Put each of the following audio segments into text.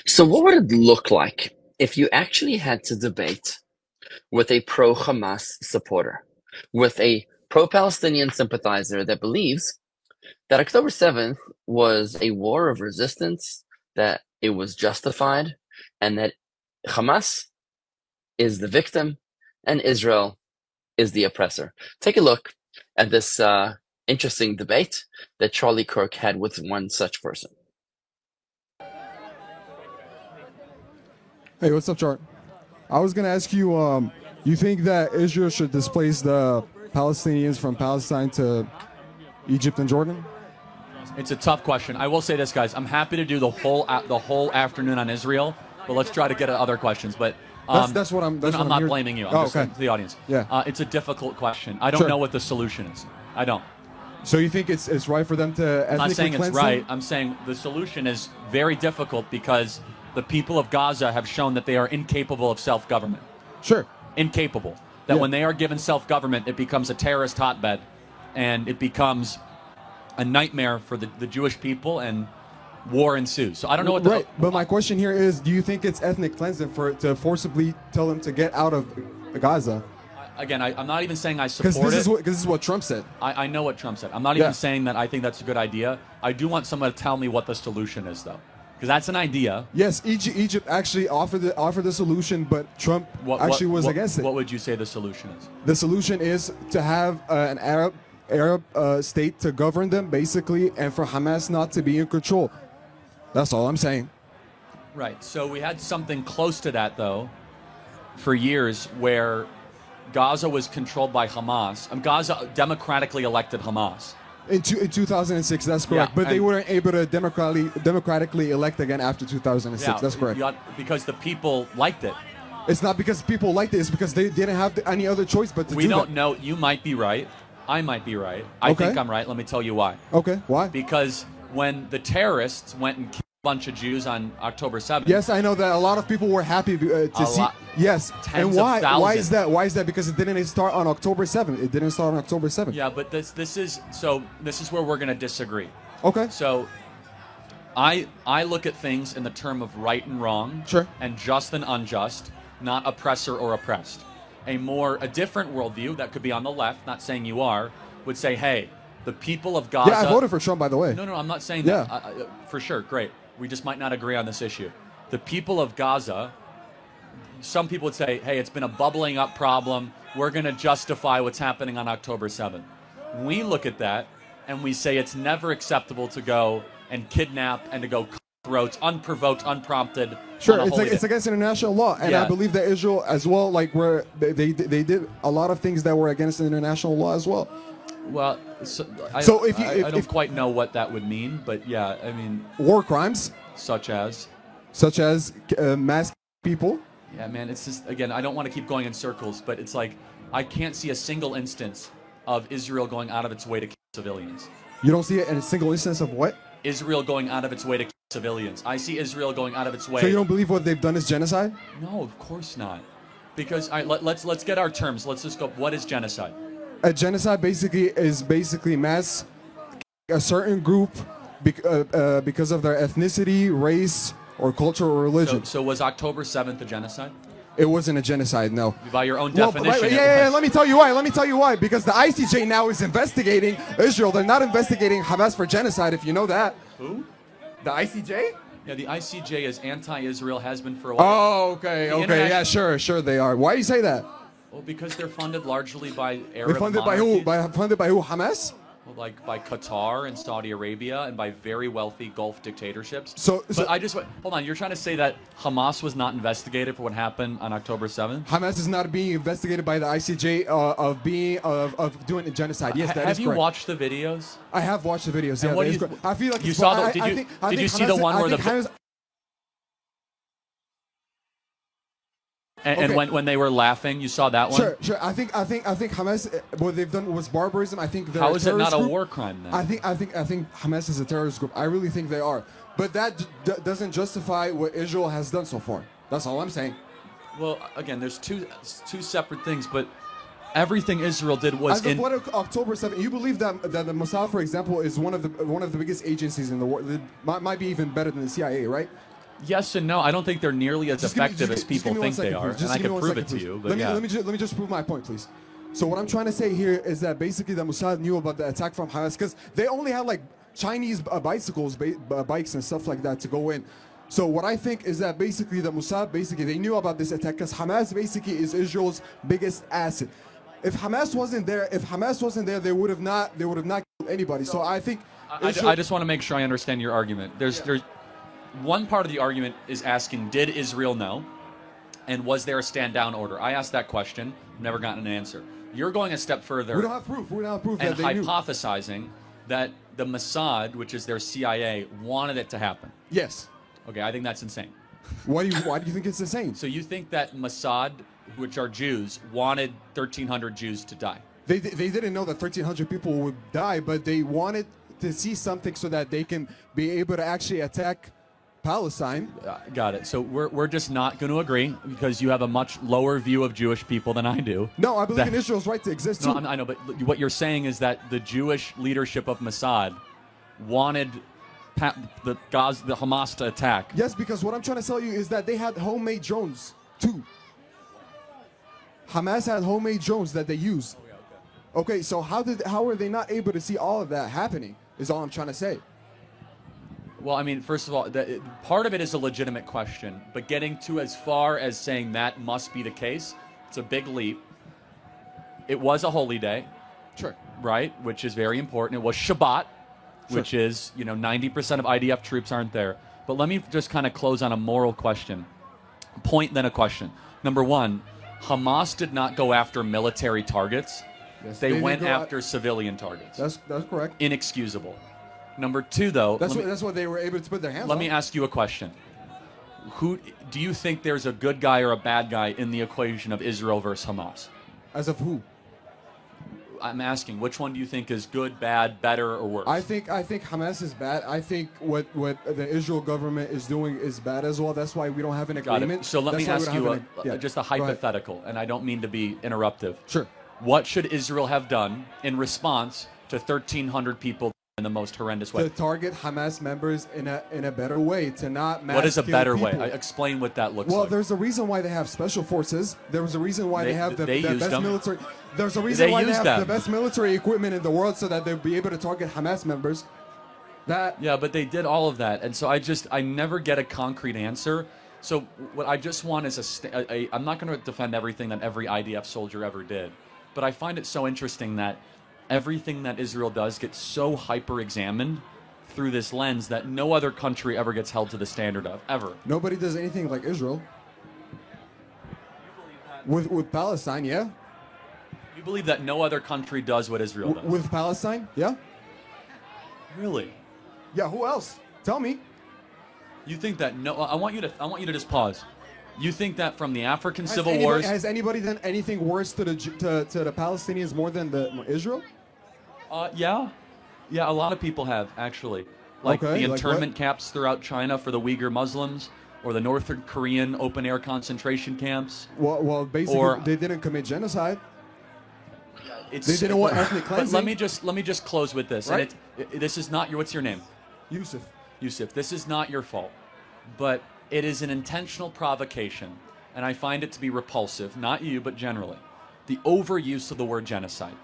So, what would it look like if you actually had to debate with a pro Hamas supporter, with a pro Palestinian sympathizer that believes that October 7th was a war of resistance, that it was justified, and that Hamas is the victim and Israel is the oppressor? Take a look at this interesting debate that Charlie Kirk had with one such person. Hey, what's up, Chart? I was gonna ask you, you think that Israel should displace the Palestinians from Palestine to Egypt and Jordan? It's a tough question. I will say this, guys. I'm happy to do the whole afternoon on Israel, but let's try to get at other questions. But That's what I'm. That's I'm what not here. blaming you. I'm Oh, just okay. saying to the audience. Yeah. It's a difficult question. I don't Sure. know what the solution is. I don't. So you think it's right for them to ethnically I'm not saying it's cleanse right. them? I'm saying the solution is very difficult because the people of Gaza have shown that they are incapable of self-government. Sure. Incapable. That Yeah. when they are given self-government, it becomes a terrorist hotbed, and it becomes a nightmare for the Jewish people, and war ensues. So I don't know what the Right. But my question here is, do you think it's ethnic cleansing to forcibly tell them to get out of Gaza? Again, I'm not even saying I Because support this it. is what Trump said. I know what Trump said. I'm not Yeah. even saying that I think that's a good idea. I do want someone to tell me what the solution is, though, because that's an idea. Yes, Egypt actually offered the solution, but Trump actually was against it. What would you say the solution is? The solution is to have an Arab state to govern them, basically, and for Hamas not to be in control. That's all I'm saying. Right. So we had something close to that, though, for years, where Gaza was controlled by Hamas. Gaza democratically elected Hamas. In 2006, that's correct. Yeah, but they and- weren't able to democratically elect again after 2006. That's correct. Because the people liked it. It's not because people liked it. It's because they didn't have any other choice but to We do don't that. know. You might be right. I might be right. I Okay. think I'm right. Let me tell you why. Okay, why? Because when the terrorists went and killed a bunch of Jews on October 7th, Yes, I know that a lot of people were happy to A see. lot. Yes, Tens and of why? Why thousands. is that? Why is that? Because it didn't start on October 7th. It didn't start on October 7th. yeah, but this is where we're going to disagree. Okay. So I look at things in the term of right and wrong, Sure. and just and unjust, not oppressor or oppressed. A different worldview that could be on the left, not saying you are, would say, hey, the people of Gaza. Yeah, I voted for Trump, by the way. No, I'm not saying Yeah. that. For sure, great. We just might not agree on this issue. The people of Gaza, some people would say, hey, it's been a bubbling up problem. We're going to justify what's happening on October 7th. We look at that and we say it's never acceptable to go and kidnap and to go cut throats, unprovoked, unprompted. Sure, on a holy it's day. against international law, and Yeah. I believe that Israel as well, like where they did a lot of things that were against international law as well. Well, I don't quite know what that would mean, but yeah, I mean, War crimes, such as. mass people. Yeah, man, it's just, again, I don't want to keep going in circles, but it's like, I can't see a single instance of Israel going out of its way to kill civilians. You don't see it in a single instance of what? Israel going out of its way to kill civilians. I see Israel going out of its way. So you don't believe what they've done is genocide? No, of course not. Because, all right, let's get our terms. Let's just go, what is genocide? A genocide is mass a certain group because of their ethnicity, race, or culture or religion. So was October 7th a genocide? It wasn't a genocide, no. By your own Well, definition, right, it yeah, was. let me tell you why. Let me tell you why. Because the ICJ now is investigating Israel. They're not investigating Hamas for genocide, if you know that. Who? The ICJ? Yeah, the ICJ is anti-Israel, has been for a while. Oh, okay, The okay. Yeah, international- sure they are. Why do you say that? Well, because they're funded largely by They're Arab funded by who? monarchies. Funded by who? Hamas? Well, like by Qatar and Saudi Arabia and by very wealthy Gulf dictatorships. So- but I just hold on. You're trying to say that Hamas was not investigated for what happened on October 7th? Hamas is not being investigated by the ICJ of doing a genocide. Yes, that is Have you correct. watched the videos? I have watched the videos. And Yeah, what that do is you- correct. I feel like you it's- saw the- I did you- think- did I you think see the Hamas- one I where think the- Hamas- And Okay. when they were laughing, you saw that one? Sure. I think Hamas. What they've done was barbarism. I think they're How a is it not terrorist a group. war crime then? I think Hamas is a terrorist group. I really think they are. But that doesn't justify what Israel has done so far. That's all I'm saying. Well, again, there's two separate things, but everything Israel did was As of what October 7th, you believe that the Mossad, for example, is one of the biggest agencies in the world. It might be even better than the CIA, right? Yes and no. I don't think they're nearly as effective as people think they are, and I can prove it to you. But let me just prove my point, please. So what I'm trying to say here is that basically the Mossad knew about the attack from Hamas because they only had like Chinese bicycles, bikes and stuff like that to go in. So what I think is that basically the Mossad they knew about this attack because Hamas basically is Israel's biggest asset. If Hamas wasn't there, they would have not killed anybody. So I think I just want to make sure I understand your argument. There's one part of the argument is asking, did Israel know? And was there a stand down order? I asked that question, never gotten an answer. You're going a step further. We don't have proof. We don't have proof and that they knew. hypothesizing that the Mossad, which is their CIA, wanted it to happen. Yes. Okay, I think that's insane. Why do you think it's insane? So you think that Mossad, which are Jews, wanted 1,300 Jews to die? They didn't know that 1,300 people would die, but they wanted to see something so that they can be able to actually attack Palestine. Got it. So we're just not going to agree because you have a much lower view of Jewish people than I do. No, I believe in Israel's right to exist too. No, I know, but what you're saying is that the Jewish leadership of Mossad wanted the Hamas to attack. Yes, because what I'm trying to tell you is that they had homemade drones too. Hamas had homemade drones that they used. Okay, so how are they not able to see all of that happening? Is all I'm trying to say. Well, I mean, first of all, part of it is a legitimate question, but getting to as far as saying that must be the case, it's a big leap. It was a holy day, Sure. right, which is very important. It was Shabbat, which is, 90% of IDF troops aren't there. But let me just kind of close on a moral question. Point, then a question. Number one, Hamas did not go after military targets. Yes, They went after civilian targets. That's correct. Inexcusable. Number two, though, That's what they were able to put their hands on. let me ask you a question. Who do you think there's a good guy or a bad guy in the equation of Israel versus Hamas? As of who? I'm asking, which one do you think is good, bad, better, or worse? I think Hamas is bad. I think what the Israel government is doing is bad as well. That's why we don't have an Got agreement. it. So let me That's why we ask don't you have just a Go ahead. hypothetical, and I don't mean to be interruptive. Sure. What should Israel have done in response to 1,300 people in the most horrendous way? To target Hamas members in a better way, to not mass What is a kill better people. way? Explain what that looks Well, like. there's a reason why they have special forces. There was a reason why they have the they used best them. military. There's a reason They why they used have the them. best military equipment in the world so that they'll be able to target Hamas members. Yeah, but they did all of that, and so I never get a concrete answer. So what I just want is I'm not going to defend everything that every IDF soldier ever did, but I find it so interesting that everything that Israel does gets so hyper-examined through this lens that no other country ever gets held to the standard of, ever. Nobody does anything like Israel. With Palestine, yeah. You believe that no other country does what Israel does? With Palestine, yeah. Really? Yeah. Who else? Tell me. You think that I want you to just pause. You think that from the African civil anybody, wars? has anybody done anything worse to the Palestinians more than Israel? Yeah, a lot of people have actually, like Okay, the like internment what? camps throughout China for the Uyghur Muslims, or the North Korean open air concentration camps. Well, basically, Or- they didn't commit genocide. It's, They didn't want ethnic But cleansing. let me just close with this. Right. And this is not your. What's your name? Yusuf. Yusuf, this is not your fault, but it is an intentional provocation, and I find it to be repulsive, not you, but generally, the overuse of the word genocide.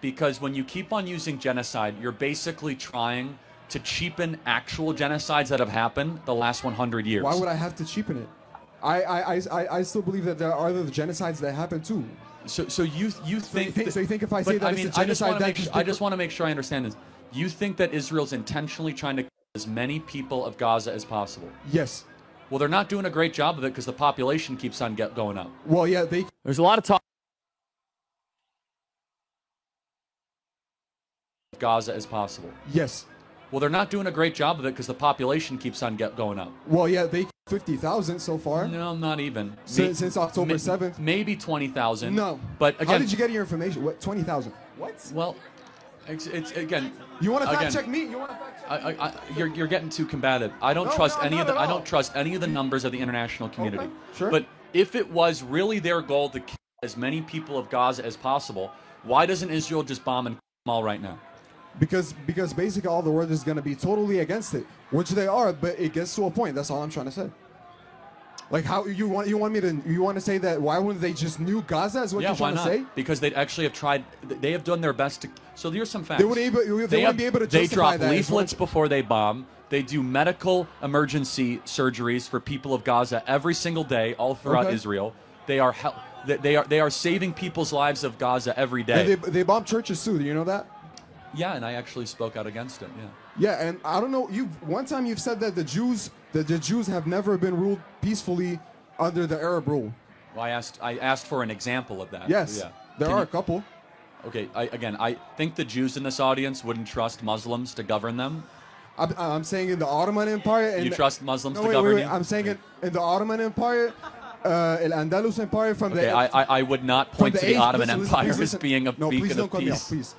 Because when you keep on using genocide, you're basically trying to cheapen actual genocides that have happened the last 100 years. Why would I have to cheapen it? I still believe that there are other genocides that happen too. So you think so you think if I say but, that I it's mean, a genocide, I just want to make sure I understand this. You think that Israel's intentionally trying to kill as many people of Gaza as possible? Yes. Well, they're not doing a great job of it because the population keeps on going up. Well, yeah, There's a lot of talk of Gaza as possible. yes. Well, they're not doing a great job of it because the population keeps on going up. Well, yeah, they 50,000 so far. No, not even. Since October 7th. Maybe 20,000. No. But How again, did you get your information? What, 20,000? What? well, it's again. You want to fact again, check me? You want to fact check you're getting too combative. I don't trust no, any not of the at I all. don't trust any of the numbers of the international community. Okay, sure. But if it was really their goal to kill as many people of Gaza as possible, why doesn't Israel just bomb and kill them all right now? because basically all the world is going to be totally against it, which they are, but it gets to a point. That's all I'm trying to say. Like, how you want to say that? Why wouldn't they just nuke Gaza? Is what Yeah, you're why trying to not? say? Because they actually have tried. They have done their best to. So here's some facts. They wouldn't be able to They justify drop that. leaflets before they bomb. They do medical emergency surgeries for people of Gaza every single day, all throughout Okay. Israel. They are saving people's lives of Gaza every day. And they bomb churches too. Do you know that? Yeah, and I actually spoke out against it. Yeah. Yeah, and I don't know. One time you've said that the Jews have never been ruled peacefully under the Arab rule. Well, I asked for an example of that. Yes, Yeah. there Can are you- a couple. Okay, I think the Jews in this audience wouldn't trust Muslims to govern them. I'm saying in the Ottoman Empire. You trust Muslims No, to wait, govern wait. you? I'm saying in the Ottoman Empire, Al-Andalus Empire from Okay, the. I would not point to the Ottoman Empire as being a no, please beacon don't of cut me off, peace. please.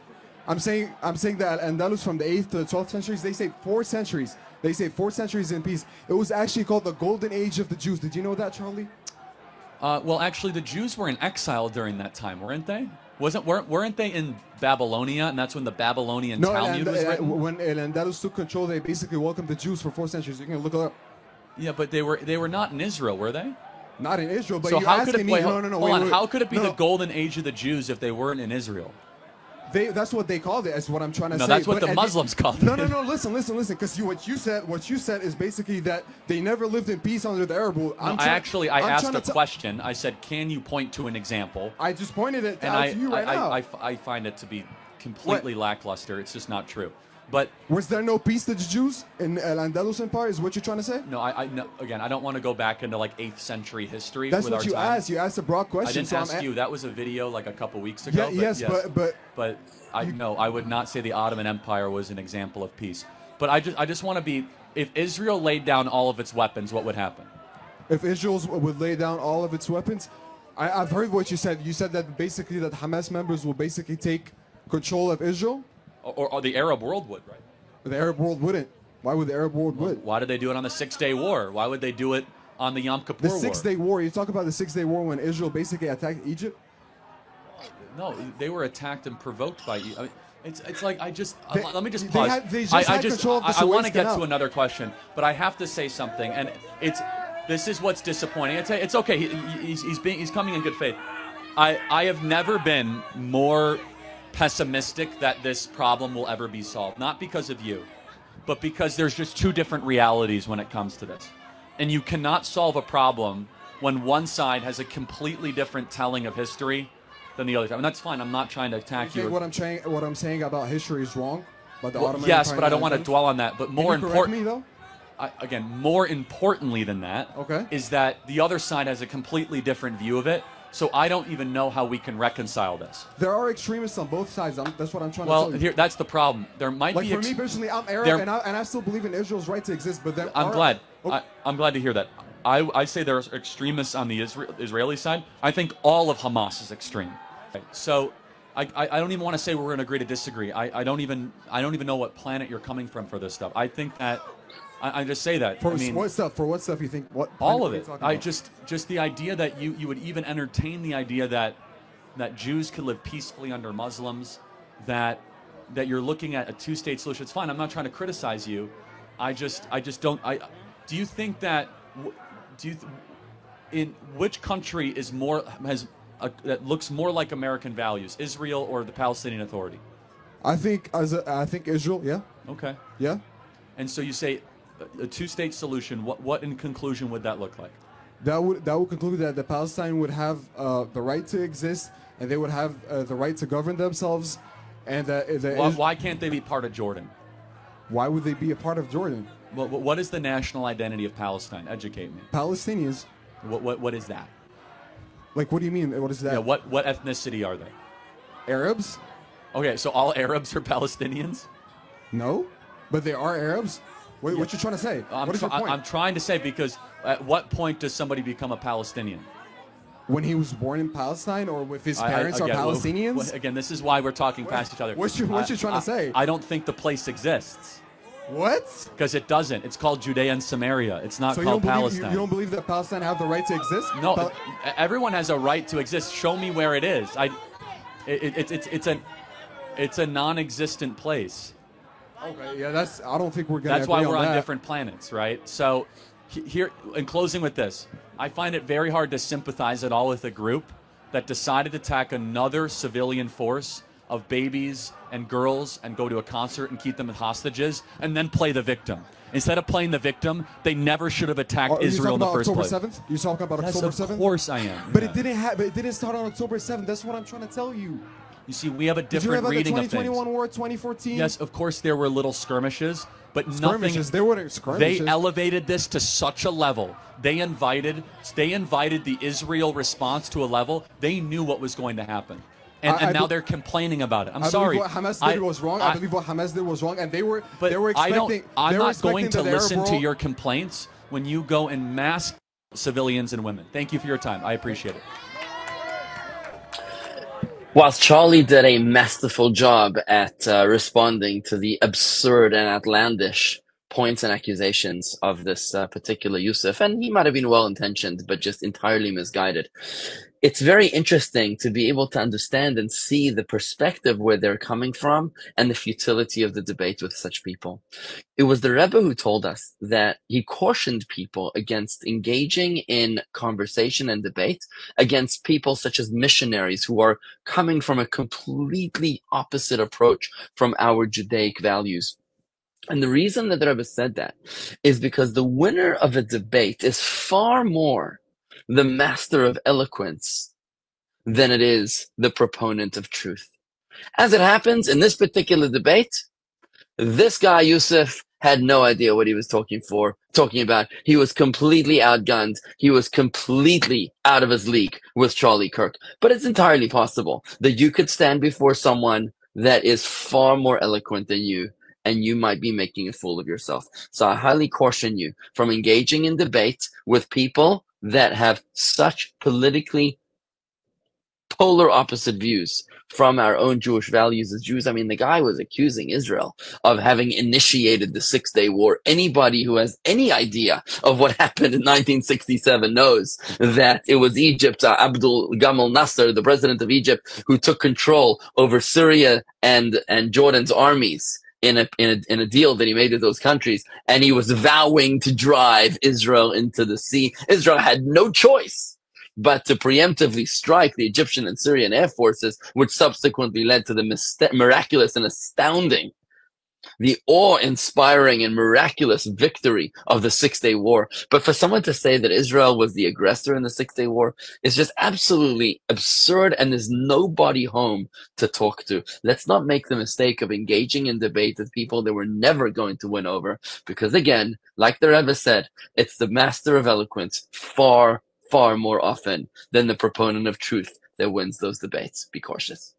I'm saying that Al-Andalus from the 8th to the 12th centuries, they say 4 centuries. They say 4 centuries in peace. It was actually called the Golden Age of the Jews. Did you know that, Charlie? Well, actually, the Jews were in exile during that time, weren't they? Weren't they in Babylonia, and that's when the Babylonian Talmud was written? When Al-Andalus took control, they basically welcomed the Jews for 4 centuries. You can look it up. Yeah, but they were not in Israel, were they? Not in Israel, but So you're how could asking it? me. Wait, No, hold on. wait. How could it be No, the no. golden age of the Jews if they weren't in Israel? That's what they called it. That's what I'm trying to No, say. that's what But the Muslims called it. No. Listen. Because what you said is basically that they never lived in peace under the Arab rule. No, I asked a question. I said, "Can you point to an example?" I just pointed it And out to you right now. I find it to be completely lackluster. It's just not true. But Was there no peace to the Jews in Al-Andalus Empire? Is what you're trying to say? no, no, again, I don't want to go back into like 8th century history. That's with what our you time. asked. You asked a broad question. I didn't so ask I'm you. That was a video like a couple weeks ago. Yeah, but yes, but I would not say the Ottoman Empire was an example of peace. But I just want to be. If Israel laid down all of its weapons, what would happen? if Israel would lay down all of its weapons, I've heard what you said. You said that basically that Hamas members will basically take control of Israel. Or the Arab world would, right? The Arab world wouldn't. Why would the Arab world would? Why did they do it on the 6-Day War? Why would they do it on the Yom Kippur The War? 6-Day War. You talk about the 6-Day War when Israel basically attacked Egypt. No, they were attacked and provoked by. I mean, it's like let me just they pause. they just had control of the I want Suez to get Canal. to another question, but I have to say something, and this is what's disappointing. It's okay. He's coming in good faith. I have never been more pessimistic that this problem will ever be solved. Not because of you, but because there's just two different realities when it comes to this, and you cannot solve a problem when one side has a completely different telling of history than the other side. And that's fine. I'm not trying to attack You you. think what I'm saying about history is wrong? About the Ottoman Yes, Empire but I don't and want to Andalus? dwell on that. But more Can you correct me important, though. more importantly than that, Okay. is that the other side has a completely different view of it. So I don't even know how we can reconcile this. There are extremists on both sides. That's what I'm trying to Well, tell you. that's the problem. There might Like be. for me personally, I'm Arab there- and I still believe in Israel's right to exist. But then I'm glad. Oh, I'm glad to hear that. I say there's extremists on the Israeli side. I think all of Hamas is extreme. So I don't even want to say we're going to agree to disagree. I don't even know what planet you're coming from for this stuff. I think that I just say that. for I mean, what stuff? For what stuff you think? What all what of are you it. talking I about? just the idea that you would even entertain the idea that Jews could live peacefully under Muslims, that you're looking at a two-state solution. It's fine. I'm not trying to criticize you. I just don't. Do you think that? In which country is that looks more like American values, Israel or the Palestinian Authority? I think Israel. Yeah. Okay. Yeah. And so you say a two-state solution. What in conclusion would that look like? That would conclude that the Palestine would have the right to exist, and they would have the right to govern themselves, and Why can't they be part of Jordan? why would they be a part of Jordan? What is the national identity of Palestine? Educate me. Palestinians. What is that? Like, what do you mean? What is that? Yeah, what ethnicity are they? Arabs? Okay, so all Arabs are Palestinians? No, but they are Arabs. What you trying to say? What is your point? I'm trying to say, because at what point does somebody become a Palestinian? When he was born in Palestine, or if his parents are again, Palestinians? Again, this is why we're talking past each other. What you trying to say? I don't think the place exists. What? Because it doesn't. It's called Judea and Samaria. It's not So called Palestine. you don't believe that Palestine have the right to exist? No, everyone has a right to exist. Show me where it is. It's a non-existent place. Okay, yeah, I don't think we're gonna. That's why agree we're on on that. different planets, right? So, here, in closing with this, I find it very hard to sympathize at all with a group that decided to attack another civilian force of babies and girls and go to a concert and keep them as hostages and then play the victim. Instead of playing the victim, they never should have attacked Are you Israel in the talking first about place. October 7th? You talking about Yes, October 7th? of course I am. But yeah. it didn't start on October 7th. That's what I'm trying to tell you. You see, we have a Did you read different about the reading of 2021 things. war, 2014? Yes, of course there were little skirmishes, but Skirmishes. nothing. There weren't skirmishes. They elevated this to such a level. They invited the Israel response to a level. They knew what was going to happen. And now they're complaining about it. I'm sorry. I believe what Hamas did was wrong. I believe what Hamas did was wrong, and they were expecting. I'm they were not going expecting to that the listen Arab to world- your complaints when you go and mask civilians and women. Thank you for your time. I appreciate it. Whilst Charlie did a masterful job at responding to the absurd and outlandish points and accusations of this particular Yusuf, and he might have been well-intentioned, but just entirely misguided. It's very interesting to be able to understand and see the perspective where they're coming from and the futility of the debate with such people. It was the Rebbe who told us that he cautioned people against engaging in conversation and debate against people such as missionaries who are coming from a completely opposite approach from our Judaic values. And the reason that the Rebbe said that is because the winner of a debate is far more the master of eloquence than it is the proponent of truth. As it happens in this particular debate, this guy, Yusuf, had no idea what he was talking about. He was completely outgunned. He was completely out of his league with Charlie Kirk. But it's entirely possible that you could stand before someone that is far more eloquent than you, and you might be making a fool of yourself. So I highly caution you from engaging in debate with people that have such politically polar opposite views from our own Jewish values as Jews. I mean, the guy was accusing Israel of having initiated the Six-Day War. Anybody who has any idea of what happened in 1967 knows that it was Egypt, Abdul Gamal Nasser, the president of Egypt, who took control over Syria and Jordan's armies in a deal that he made with those countries, and he was vowing to drive Israel into the sea. Israel had no choice but to preemptively strike the Egyptian and Syrian air forces, which subsequently led to the miraculous and astounding, the awe-inspiring and miraculous victory of the Six-Day War. But for someone to say that Israel was the aggressor in the Six-Day War is just absolutely absurd, and there's nobody home to talk to. Let's not make the mistake of engaging in debate with people that we're never going to win over, because again, like the Rebbe said, it's the master of eloquence far more often than the proponent of truth that wins those debates. Be cautious.